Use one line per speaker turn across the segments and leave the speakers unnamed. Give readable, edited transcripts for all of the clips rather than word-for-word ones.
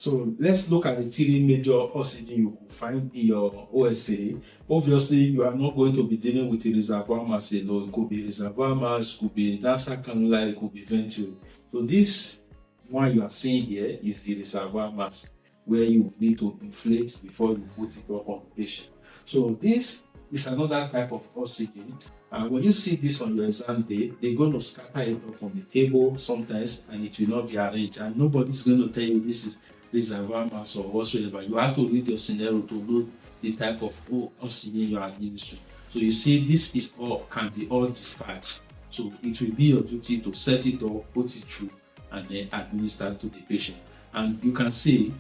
So let's look at the three major OSCE you will find in your OSCE. Obviously, you are not going to be dealing with the reservoir mass alone. It could be reservoir mass, could be nasal cannula, it could be venturi. So this one you are seeing here is the reservoir mass, where you need to inflate before you put it up on the patient. So this is another type of OSCE. And when you see this on your exam day, they're going to scatter it up on the table sometimes, and it will not be arranged. And nobody's going to tell you this is reservoir mass or whatsoever. You have to read your scenario to know the type of OSCE you are administering. So you see, this is all can be all dispatched. So it will be your duty to set it up, put it through, and then administer to the patient. And you can see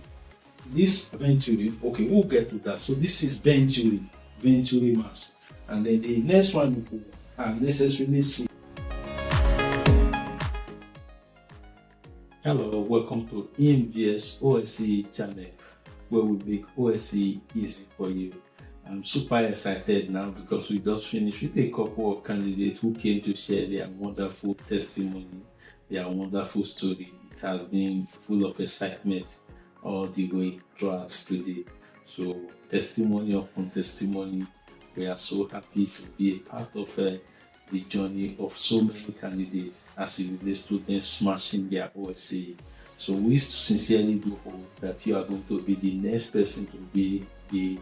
this venturi. Okay, we'll get to that. So this is venturi mass, and then the next one you could necessarily see. Hello, welcome to EMGS OSCE channel, where we make OSCE easy for you. I'm super excited now because we just finished with a couple of candidates who came to share their wonderful testimony, their wonderful story. It has been full of excitement all the way throughout today. So testimony upon testimony, we are so happy to be a part of the journey of so many candidates as it relates to them smashing their OSCE. So we sincerely do hope that you are going to be the next person to be the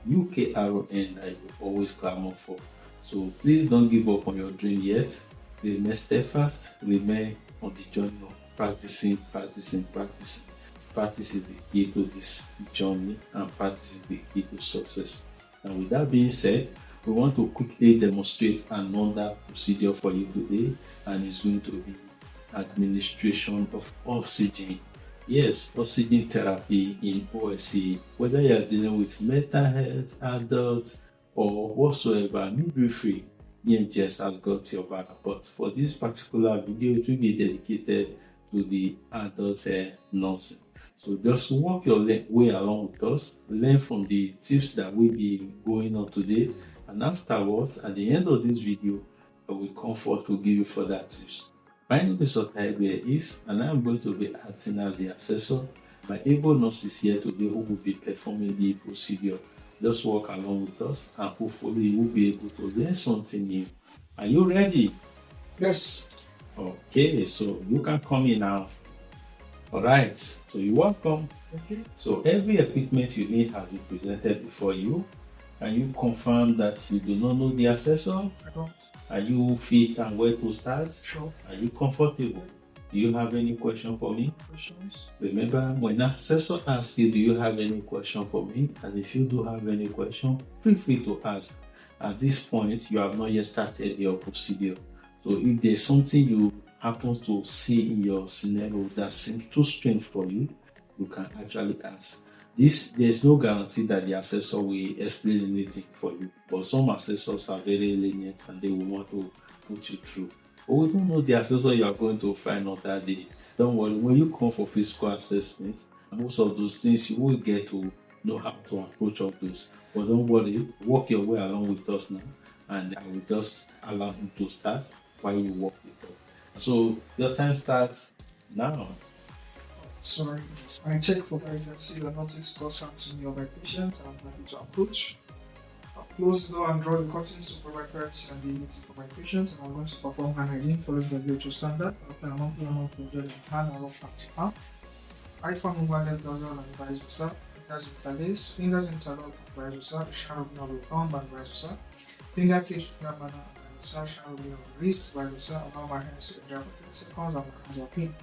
UK RON that you always clamor for. So please don't give up on your dream yet. Remain steadfast, remain on the journey of practicing. Practice is the key to this journey, and practice is the key to success. And with that being said, we want to quickly demonstrate another procedure for you today, and it's going to be administration of oxygen. Yes, oxygen therapy in OSCE. Whether you are dealing with mental health, adults, or whatsoever, be free. EMGS has got your back. But for this particular video, it will be dedicated to the adult nursing. So just walk your way along with us, learn from the tips that we'll be going on today, and afterwards, at the end of this video, I will come forth to give you further tips. My name is Is, and I'm going to be acting as the assessor. My able nurse is here today who will be performing the procedure. Just walk along with us, and hopefully you will be able to learn something new. Are you ready?
Yes.
Okay, so you can come in now. Alright, so you're welcome.
Okay.
So every equipment you need has been presented before you. Can you confirm that you do not know the assessor?
I don't.
Are you fit and well to start?
Sure.
Are you comfortable? Do you have any question for me?
Questions?
Remember, when an assessor asks you, do you have any question for me? And if you do have any question, feel free to ask. At this point, you have not yet started your procedure. So if there's something you happen to see in your scenario that seems too strange for you, you can actually ask. There's no guarantee that the assessor will explain anything for you, but some assessors are very lenient and they will want to put you through. But we don't know the assessor you are going to find out that day. Don't worry, when you come for physical assessment, most of those things you will get to know how to approach all those. But don't worry, walk your way along with us now, and I will just allow him to start while you walk with us. So your time starts now.
Sorry. I check for emergency or nothing to cause harm to me or my patient. I'm happy to approach. I'll close the door and draw the curtains to provide privacy and dignity for my patient. And I'm going to perform hand hygiene following the WHO standard. I'll apply a monthly amount of gel in hand and rough hand to hand. Right palm over left dorsal and vice versa. Fingers interlace. Fingers interlock and vice versa. Shallow on the palm and vice versa. Fingertips to grab banana and vice versa. Shallow on the wrist, vice versa. Allow my hands to grab for 10 seconds and my hands are clean.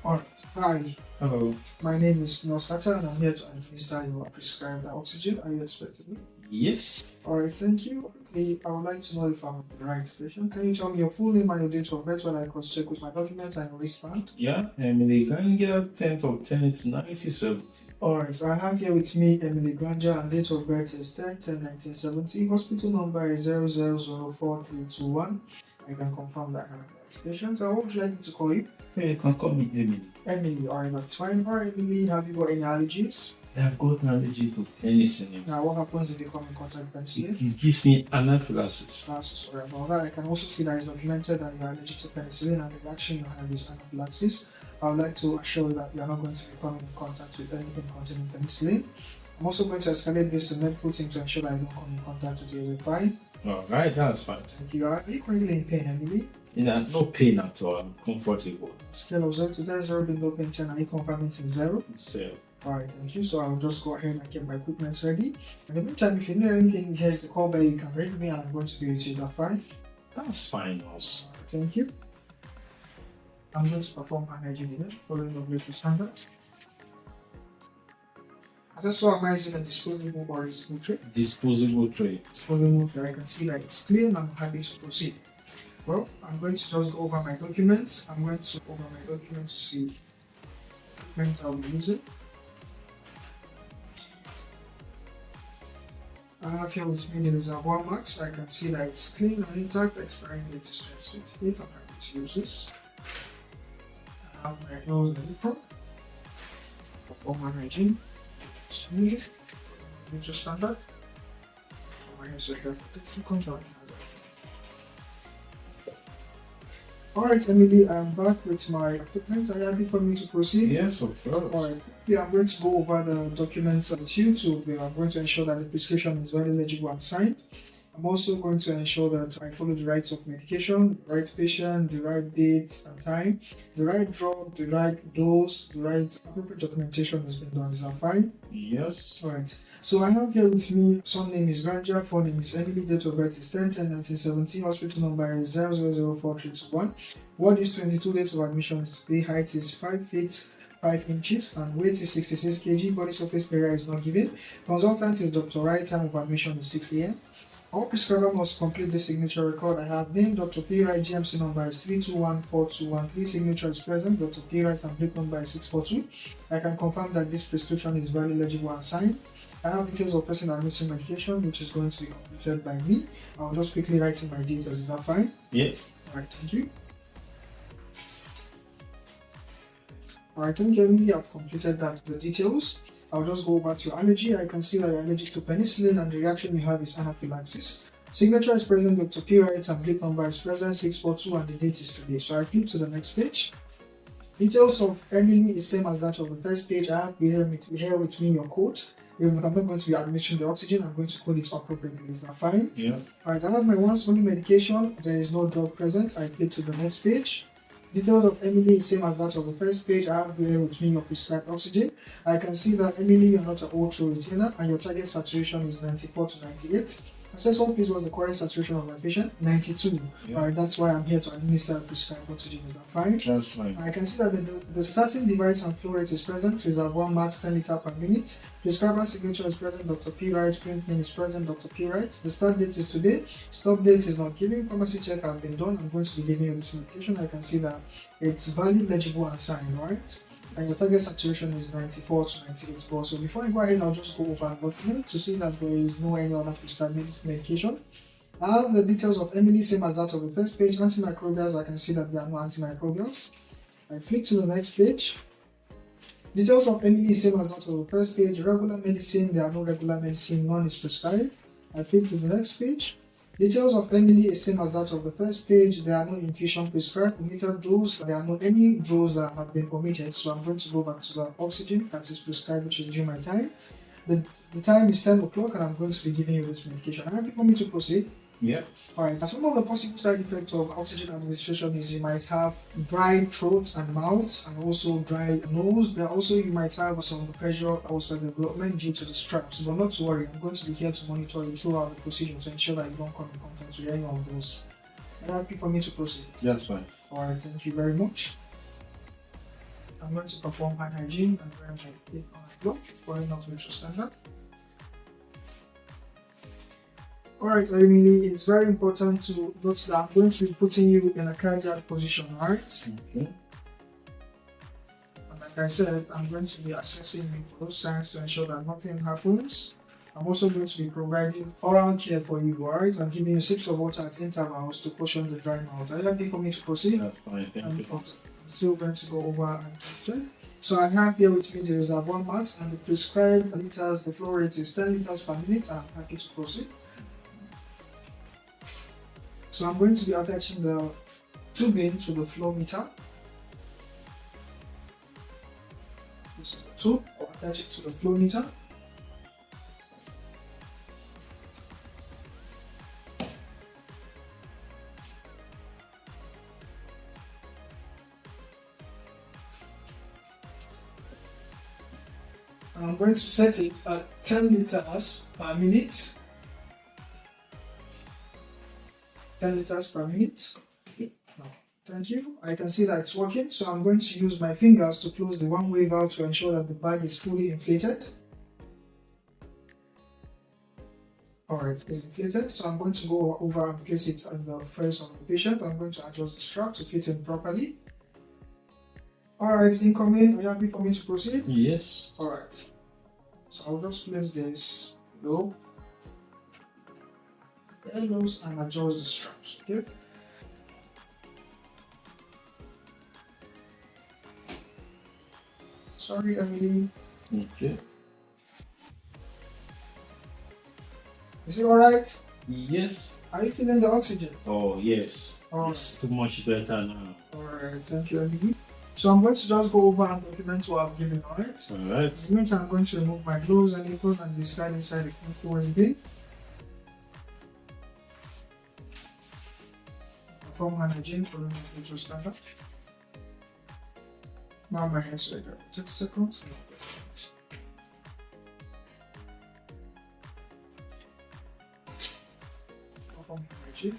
Alright, hi.
Hello.
My name is Nosata and I'm here to administer your prescribed oxygen. Are you expecting me?
Yes.
Alright, thank you. I would like to know if I'm the right patient. Can you tell me your full name and your date of birth when I cross check with my documents and your wristband?
Yeah, Emily Granger, 10th of 10th, 1970.
Alright, I have here with me Emily Granger and date of birth is 10/10/1970. Hospital number is 000431. I can confirm that I have the right patient. So what would you like me to call you?
Hey, you can call me Emily.
Emily, alright, that's fine. Alright, Emily, have you got any allergies?
I've got an allergy to penicillin.
Now, what happens if you come in contact with penicillin?
It gives me anaphylaxis.
So sorry about that. I can also see that it's documented that you are allergic to penicillin and the reaction you have is anaphylaxis. I would like to assure you that you are not going to be coming in contact with anything containing penicillin. I'm also going to escalate this to medical team to ensure that I don't come in contact with you as a fine.
Alright, that's fine.
Thank you. Are you currently in pain, Emily?
Yeah, no pain at all. I'm comfortable.
Scale of 0 to 10, 0 being no pain, 10. Are you confirming it's 0?
So,
Alright, thank you. So I'll just go ahead and get my equipment ready. In the meantime, if you need anything, here's the call bell. You can ring me and I'm going to be with you at 5.
that's fine, boss.
Thank you. I'm going to perform an hygiene event following the standard. As I saw, I'm using a disposable or reusable tray.
Disposable tray.
Disposable tray. I can see that it's clean and I'm happy to proceed. Well, I'm going to just go over my documents. I'm going to go over my documents to see documents I'll be using. I have here with me the reservoir marks. I can see that it's clean and intact. Expiring date is 2028. I'm happy to use this. I have my nose and apron. Perform my hygiene. Smoothly. Neutral standard. My hands are here for 10 seconds. Alright, Emily, I'm back with my equipment. Are you happy for me to proceed?
Yes, of course.
Alright, yeah, I'm going to go over the documents with you I'm going to ensure that the prescription is very legible and signed. I'm also going to ensure that I follow the rights of medication, the right patient, the right date and time, the right drug, the right dose, the right appropriate documentation has been done. Is that fine?
Yes.
Alright, so I have here with me, son name is Granja, full name is Emily, date of birth is 10/10/1970, hospital number is 000431, ward is 22, date of admission is today, height is 5 feet 5 inches and weight is 66 kg, body surface area is not given, consultant is Dr. Wright, time of admission is 6 a.m. All prescriber must complete the signature record. I have named Dr. P. Wright, GMC number is 3214213, signature is present, Dr. P. Wright and plate number is 642. I can confirm that this prescription is very legible and signed. I have details of person administering medication, which is going to be completed by me. I'll just quickly write in my details. Is that fine?
Yes.
Alright, thank you. Alright, thank you, Emily. I've completed that. The details. I'll just go over to your allergy. I can see that you're allergic to penicillin and the reaction you have is anaphylaxis. Signature is present, Dr. P. Wright, and plate number is present, 642, and the date is today. So I flip to the next page. Details of Emily is same as that of the first page. I have here with me your code. If I'm not going to be administering the oxygen, I'm going to code it appropriately. Is that fine?
Yeah.
Alright, I have my once only medication. There is no drug present. I flip to the next page. Details of Emily is same as that of the first page. I have here with me your prescribed oxygen. I can see that Emily, you're not an ultra retainer and your target saturation is 94 to 98. Assess what please was the current saturation of my patient? 92.
Yeah.
Alright, that's why I'm here to administer prescribed oxygen. Is that fine?
That's fine.
I can see that the starting device and flow rate is present. Reservoir max 10 liter per minute. Prescriber signature is present. Dr. P. Wright. Print name is present. Dr. P. Wright. The start date is today. Stop date is not given. Pharmacy check has been done. I'm going to be giving you this medication. I can see that it's valid, legible, and signed. Right? And your target saturation is 94 to 98 bars. So before I go ahead, I'll just go over a document to see that there is no any other prescribed medication. I have the details of Emily, same as that of the first page. Antimicrobials, I can see that there are no antimicrobials. I flick to the next page. Details of Emily, same as that of the first page. Regular medicine, there are no regular medicine, none is prescribed. I flick to the next page. Details of Emily is same as that of the first page. There are no infusion prescribed, omitted dose. There are no any doses that have been omitted. So I'm going to go back to the oxygen that is prescribed, which is due my time. The time is 10 o'clock and I'm going to be giving you this medication. Are you happy for me to proceed?
Yeah.
Alright, now some of the possible side effects of oxygen administration is you might have dry throat and mouth and also dry nose. There also you might have some pressure ulcer development due to the straps. But not to worry, I'm going to be here to monitor you throughout the procedure to ensure that you don't come in contact with any of those. Are you happy for me to proceed?
That's fine.
Alright, thank you very much. I'm going to perform hand hygiene and wear my plate on my glove for not metro standard. Alright, Emily, it's very important to note that I'm going to be putting you in a cardiac position, alright?
Okay.
And like I said, I'm going to be assessing you for those signs to ensure that nothing happens. I'm also going to be providing oral care for you, alright? I'm giving you sips of water at intervals to caution the dry mouth. Are you happy for me to proceed?
That's fine. Thank you.
I'm still going to go over and check. So I have here with me the reservoir mass and the prescribed liters. The flow rate is 10 liters per minute and I'm happy to proceed. So I'm going to be attaching the tubing to the flow meter. This is the tube. I'll attach it to the flow meter. And I'm going to set it at 10 liters per minute. 10 liters per minute. Thank you. I can see that it's working, so I'm going to use my fingers to close the one-way valve to ensure that the bag is fully inflated. Alright, it's inflated, so I'm going to go over and place it at the face of the patient. I'm going to adjust the strap to fit in properly. Alright, incoming. Are you happy for me to proceed?
Yes.
Alright. So I'll just place this low. Elbows and adjust the straps. Okay. Sorry, Emily.
Okay.
Is it alright?
Yes.
Are you feeling the oxygen?
Oh, yes.
Alright.
It's so much better now.
Alright, thank you, Emily. So I'm going to just go over and document what I've given, alright?
Alright.
In the meantime, I'm going to remove my gloves and apron and be slide inside the contour bin. Perform hand hygiene following the usual standard. Now my hands later. 30 seconds. Perform hand hygiene.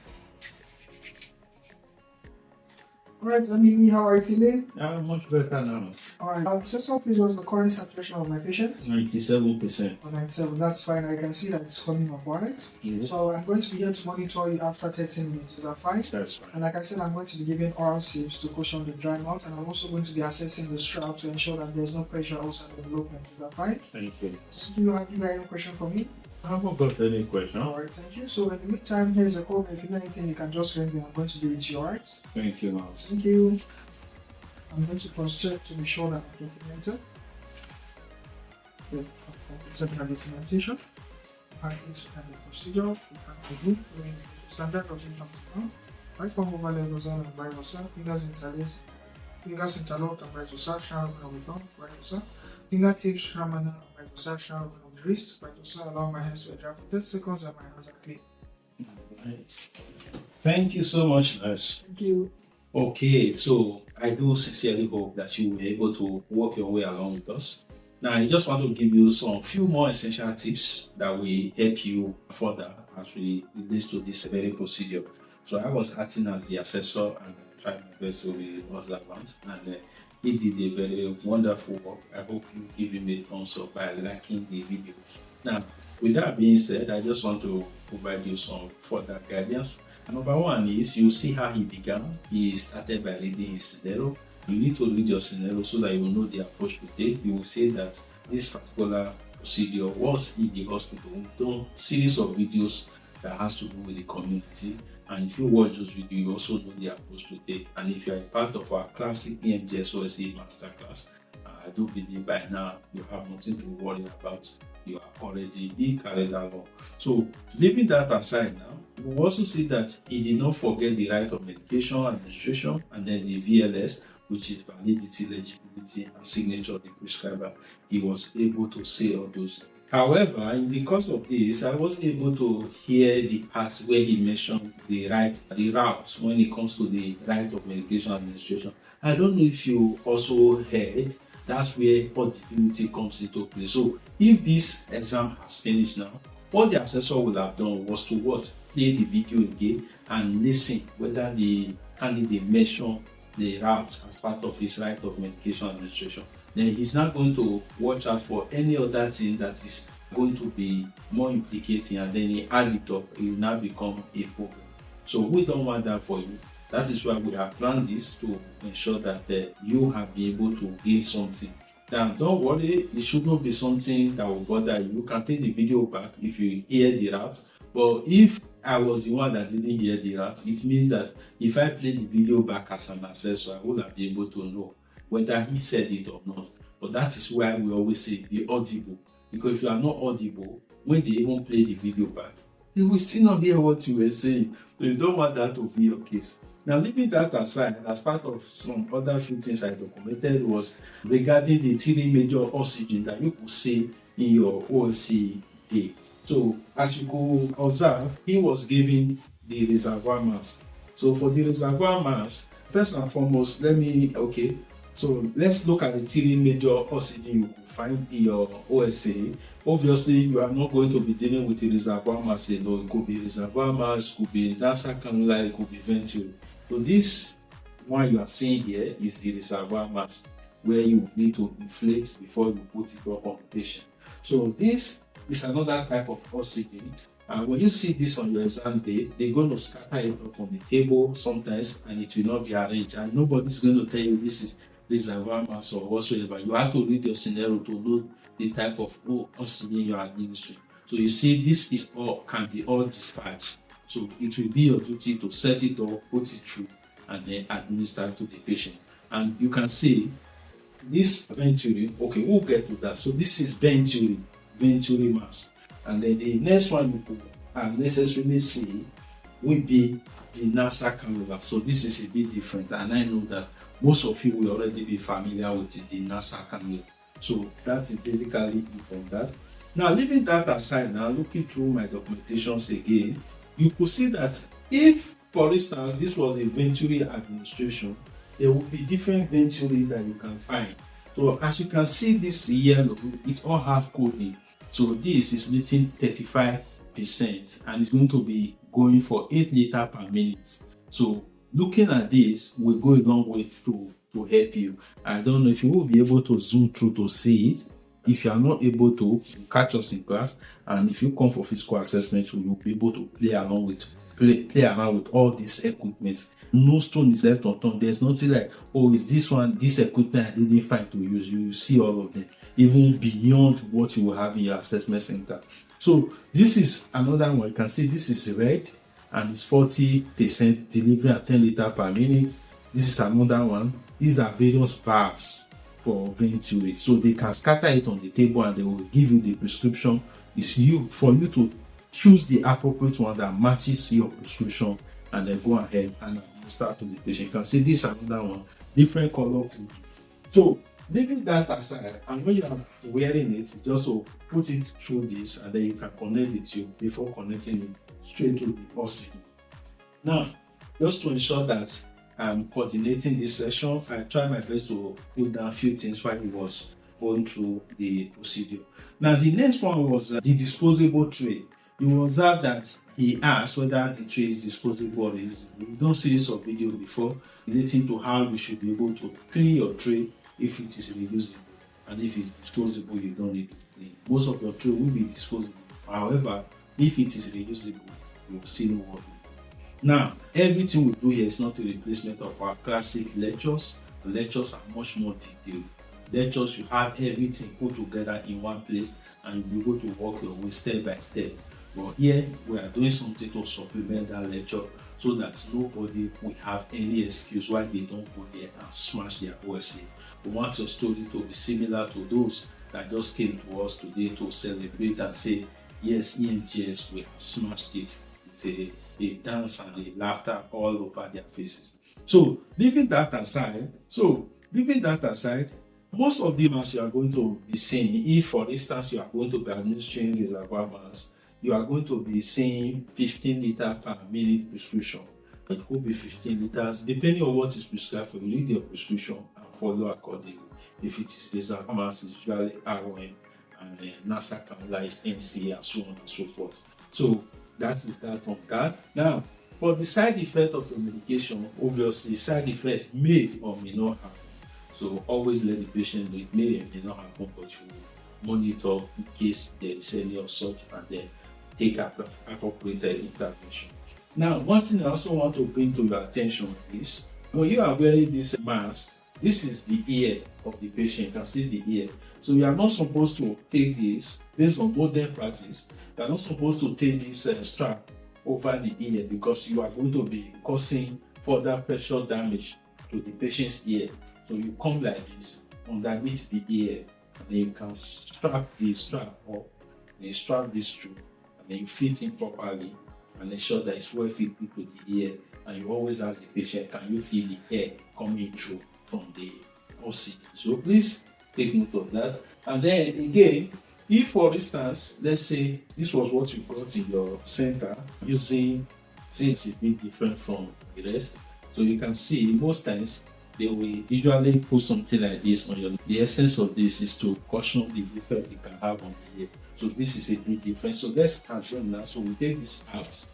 Alright, Emily, how are you feeling?
I'm much better now.
Alright, accessor, please, what's the current saturation of my patient?
97%.
97, that's fine. I can see that it's coming up, alright?
Yes.
So I'm going to be here to monitor you after 30 minutes, is that fine?
That's fine.
And like I said, I'm going to be giving oral sips to cushion the dry mouth, and I'm also going to be assessing the strap to ensure that there's no pressure outside the development, is that fine?
Thank you.
Do you have any question for me?
I haven't got any question.
Alright, thank you. So in the meantime, here's a call. If you know anything, you can just ring me. I'm going to be with you, alright?
Thank you, ma'am.
Thank you. I'm going to cross-check to be sure that I'm documented. Okay, accepting the documentation. I'm happy to end the procedure. We can review following the standard of income to now. Right palm over left dorsal and vice versa. Fingers interlaced. Fingers interlocked and vice versa. Shower on the thumb, vice versa. Fingertips, hammer and vice versa. Shower on the wrist, vice versa. Allow my hands to adjust for 30 seconds and my hands are clean.
Right. Thank you so much, nurse.
Thank you.
Okay, so I do sincerely hope that you will be able to work your way along with us. Now, I just want to give you some few more essential tips that will help you further as we relate to this very procedure. So I was acting as the assessor and I tried my best to be observant, and he did a very wonderful work. I hope you give him a thumbs up by liking the video. Now, with that being said, I just want to provide you some further guidance. Number one is you see how he began. He started by reading his scenario. You need to read your scenario so that you will know the approach to take. You will say that this particular procedure was in the hospital. We've done a series of videos that has to do with the community. And if you watch those videos, you also know the approach to take. And if you are a part of our classic NMC OSCE masterclass, I do believe by now you have nothing to worry about. You are already being carried along. So, leaving that aside now, you will also see that he did not forget the right of medication administration and then the VLS, which is validity, legibility, and signature of the prescriber. He was able to say all those. However, in the course of this, I wasn't able to hear the parts where he mentioned the routes when it comes to the right of medication administration. I don't know if you also heard. That's where audibility comes into play. So if this exam has finished now, what the assessor would have done was to play the video again and listen whether the candidate mentioned the route as part of his right of medication administration. Then he's not going to watch out for any other thing that is going to be more implicating, and then he add it up, it will now become a problem. So we don't want that for you. That is why we have planned this to ensure that you have been able to gain something. Now, don't worry, it should not be something that will bother you. You can take the video back if you hear the route. But if I was the one that didn't hear the route, it means that if I play the video back as an assessor, I would have been able to know whether he said it or not. But that is why we always say be audible. Because if you are not audible, when they even play the video back, you will still not hear what you were saying. So you don't want that to be your case. Now, leaving that aside, as part of some other few things I documented was regarding the three major oxygen that you could see in your OSCE day. So, as you could observe, he was giving the reservoir mass. So, for the reservoir mass, first and foremost, so let's look at the three major oxygen you could find in your OSCE. Obviously, you are not going to be dealing with the reservoir mass alone. It could be reservoir mass, could be nasal cannula, it could be venturi. So this one you are seeing here is the reservoir mass, where you need to inflate before you put it up on the patient. So this is another type of oxygen. And when you see this on your exam day, they're going to scatter it up on the table sometimes, and it will not be arranged. And nobody's going to tell you this is reservoir mass or whatsoever. You have to read your scenario to know the type of oxygen you are administering. So you see, this is all can be all dispatched. So it will be your duty to set it up, put it through, and then administer to the patient. And you can see this venturi. Okay, we'll get to that. So this is venturi mass, and then the next one you could necessarily see will be the nasal cannula. So this is a bit different, and I know that most of you will already be familiar with the nasal cannula. So that is basically it from that. Now, leaving that aside, now looking through my documentations again, you could see that if, for instance, this was a venturi administration, there will be different venturi that you can find. So as you can see, this yellow, it all has coding. So this is written 35%, and it's going to be going for 8 liters per minute. So looking at this will go a long way to help you. I don't know if you will be able to zoom through to see it. If you are not able to, catch us in class, and if you come for physical assessment, you will be able to play around with all this equipment. No stone is left unturned. There's nothing like, oh, is this equipment I didn't find to use. You will see all of them, even beyond what you will have in your assessment center. So this is another one. You can see this is red, and it's 40% delivery at 10 liters per minute. This is another one. These are various valves for venturi, so they can scatter it on the table and they will give you the prescription. It's for you to choose the appropriate one that matches your prescription, and then go ahead and administer to the patient. You can see this another one, different color. So leaving that aside, and when you are wearing it, just to put it through this, and then you can connect it to before connecting it straight to the oxygen. Now, just to ensure that I'm coordinating this session, I try my best to put down a few things while he was going through the procedure. Now, the next one was the disposable tray. You will observe that he asked whether the tray is disposable or reusable. We've done series of videos before relating to how you should be able to clean your tray if it is reusable, and if it's disposable, you don't need to clean. Most of your tray will be disposable. However, if it is reusable, you will still know what to do. Now, everything we do here is not a replacement of our classic lectures. The lectures are much more detailed. Lectures, you have everything put together in one place, and you'll be able to walk your way step by step. But here, we are doing something to supplement that lecture, so that nobody will have any excuse why they don't go there and smash their OSCE. We want your story to be similar to those that just came to us today to celebrate and say, yes, EMGS, we have smashed it with a dance and a laughter all over their faces. So leaving that aside, most of the mass you are going to be seeing, if for instance you are going to be administering reservoir mass, you are going to be seeing 15 liters per minute prescription. It could be 15 liters, depending on what is prescribed for you. Read your prescription and follow accordingly. If it is reservoir mass, it's usually ROM, and nasal cannula is NC, and so on and so forth. So that is that on that. Now, for the side effect of your medication, obviously side effects may or may not happen. So always let the patient know it may or may not happen, but you monitor in case there is any of such, and then take appropriate intervention. Now, one thing I also want to bring to your attention is when you are wearing this mask, this is the ear of the patient. You can see the ear. So you are not supposed to take this, based on modern practice, you are not supposed to take this strap over the ear, because you are going to be causing further pressure damage to the patient's ear. So you come like this underneath the ear, and then you can strap the strap up, and you strap this through, and then you fit in properly, and ensure that it's well fitted to the ear. And you always ask the patient, can you feel the air coming through from the OSCE? So please take note of that. And then again, if for instance, let's say this was what you brought in your center using, since it's been different from the rest, so you can see most times they will usually put something like this on your. The essence of this is to caution the effect it can have on the ear. So this is a big difference. So let's assume now. So we take this out.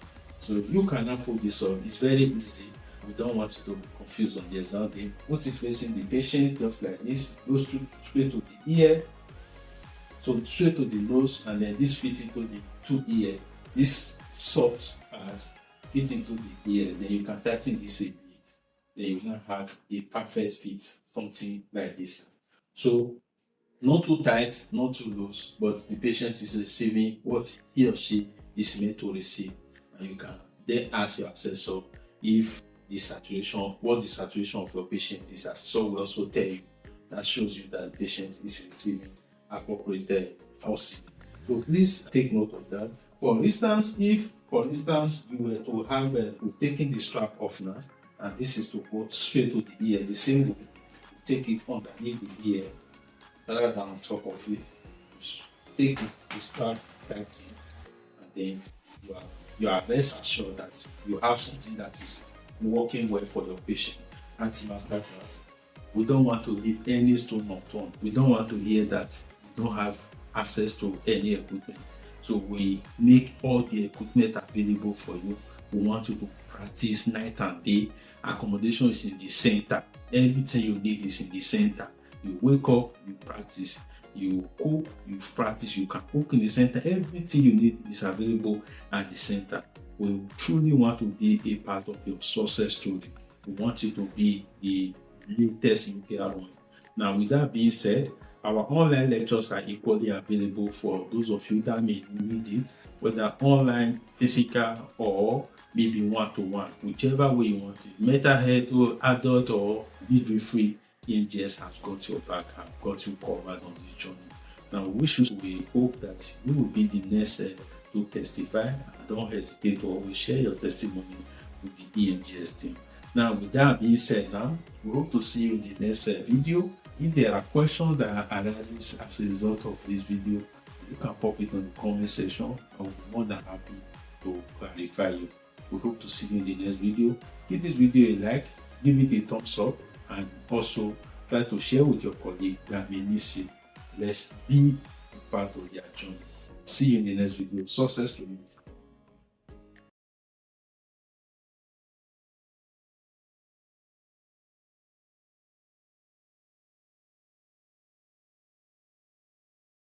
So you cannot put this on. It's very easy. We don't want you to be confused on the exam day. Put it facing the patient just like this. Goes straight to the ear. So straight to the nose, and then this fits into the two ear. This soft part fits into the ear. Then you can tighten this a bit. Then you can have a perfect fit, something like this. So not too tight, not too loose, but the patient is receiving what he or she is meant to receive. And you can then ask your assessor if the saturation, what the saturation of your patient is. So will also tell you, that shows you that the patient is receiving appropriate OSCE. So please take note of that. For instance, if you were to have taking the strap off now, and this is to go straight to the ear, the same way, take it underneath the ear rather than on top of it. Take the strap tight, and then you are best assured that you have something that is working well for your patient. Anti-masterclass. We don't want to leave any stone unturned. We don't want to hear that you don't have access to any equipment. So we make all the equipment available for you. We want you to practice night and day. Accommodation is in the center. Everything you need is in the center. You wake up, you practice. You cook, you practice. You can cook in the center. Everything you need is available at the center. We truly want to be a part of your success story. We want you to be the latest UK ROI. Now, with that being said, our online lectures are equally available for those of you that may need it, whether online, physical, or maybe one-to-one, whichever way you want it. Mental health, or adult, or midwifery, EMGS has got your back and got you covered on this journey. Now, we hope that you will be the next to testify, and don't hesitate to always share your testimony with the EMGS team. Now, with that being said, now we hope to see you in the next video. If there are questions that arise as a result of this video, you can pop it on the comment section. I will be more than happy to clarify you. We hope to see you in the next video. Give this video a like, give it a thumbs up, and also try to share with your colleague that may need it. Let's be a part of their journey. See you in the next video. Success to you.